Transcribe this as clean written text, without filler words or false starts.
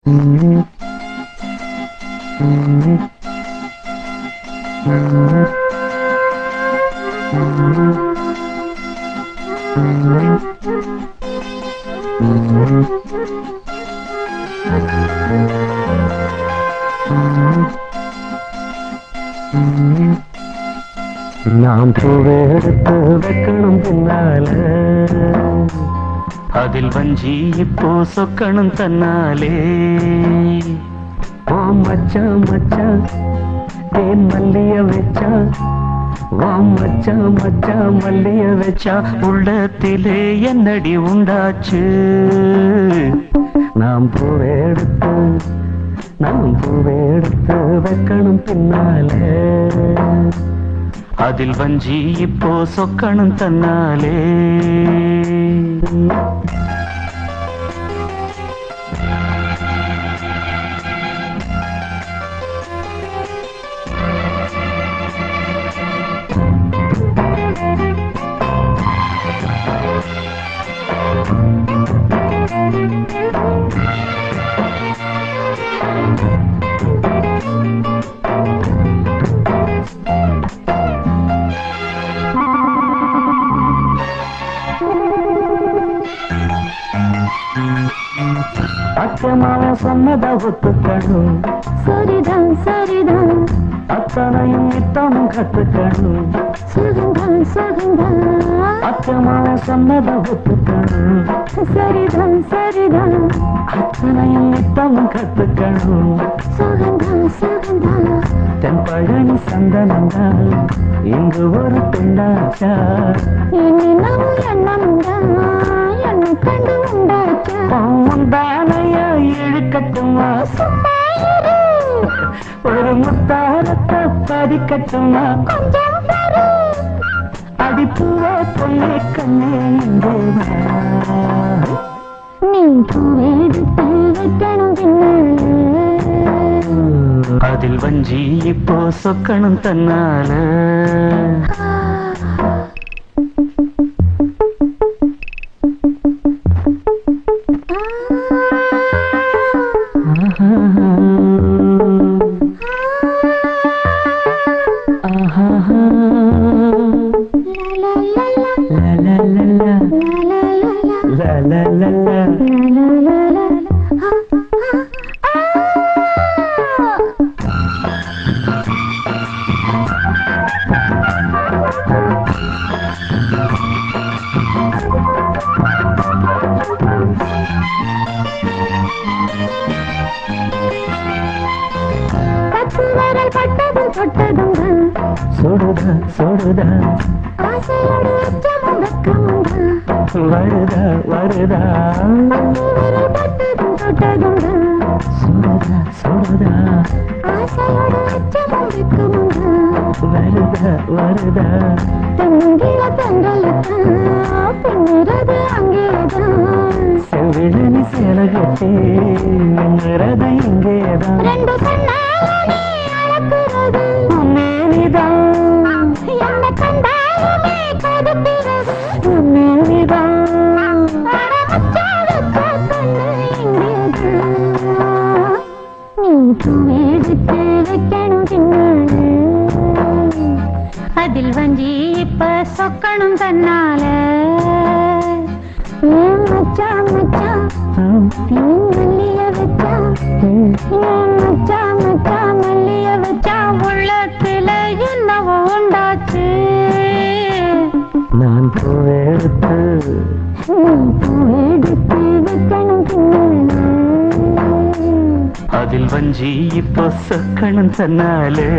நாம் பூவெடுத்து வைக்கணும் பின்னால, அதில் வஞ்சி இப்போ சொக்கணும் தன்னாலே. மச்சா மச்சா தேன் மல்லிய வச்சா, மச்சா மச்சா மல்லிய வச்சா, உள்ளத்திலே என்னடி உண்டாச்சு. நாம் பூவெடுத்து வைக்கணும் பின்னாலே, அதில் வஞ்சி இப்போ சொக்கணும் தன்னாலே. அச்சமாவ சொன்னத ஒத்துக்கணும், சரிதான் சரிதான். அத்தனையும் நித்தமும் கத்துக்கணும், சுகந்தான் சுகந்தான். அச்சமாவ சொன்னத ஒத்துக்கணும், சரிதான் சரிதான். அத்தனையும் நித்தமும் கத்துக்கணும், சுகந்தான் சுகந்தான். தென்பழனி சந்தனந்தான் இங்கு ஒரு பெண்ணாச்சா. என்னும் எண்ணம்தான் என்னை கண்டு உண்டாச்சா. உண்டானைய இழுக்கட்டுமா, ஒரு முத்தாரத்தை பதிக்கட்டுமா, அடிப்புவ பொண்ணே கண்ணே இங்கே வா. நீ பூவெடுத்து வைக்கணும் பின்னாலே, அதில் வஞ்சி இப்போ சொக்கணும் தன்னால. சொடுதா சொடுதா வருதா வருதா, சொடுதா சொடுதா வருதா வருதா. செவிழனி சேலகத்தே நின்றது இங்கேதான். அதில் வஞ்சி இப்ப சொக்கணும் தன்னால. மச்சா மச்சா தேன் மல்லிய வச்சா, மச்சா மச்சா மல்லிய வச்சா, உள்ளத்துல என்னவோ உண்டாச்சு. நான் பூவெடுத்து வைக்கணும் பின்னாலே, அதில் வஞ்சி இப்போ சொக்கணும் தன்னாலே.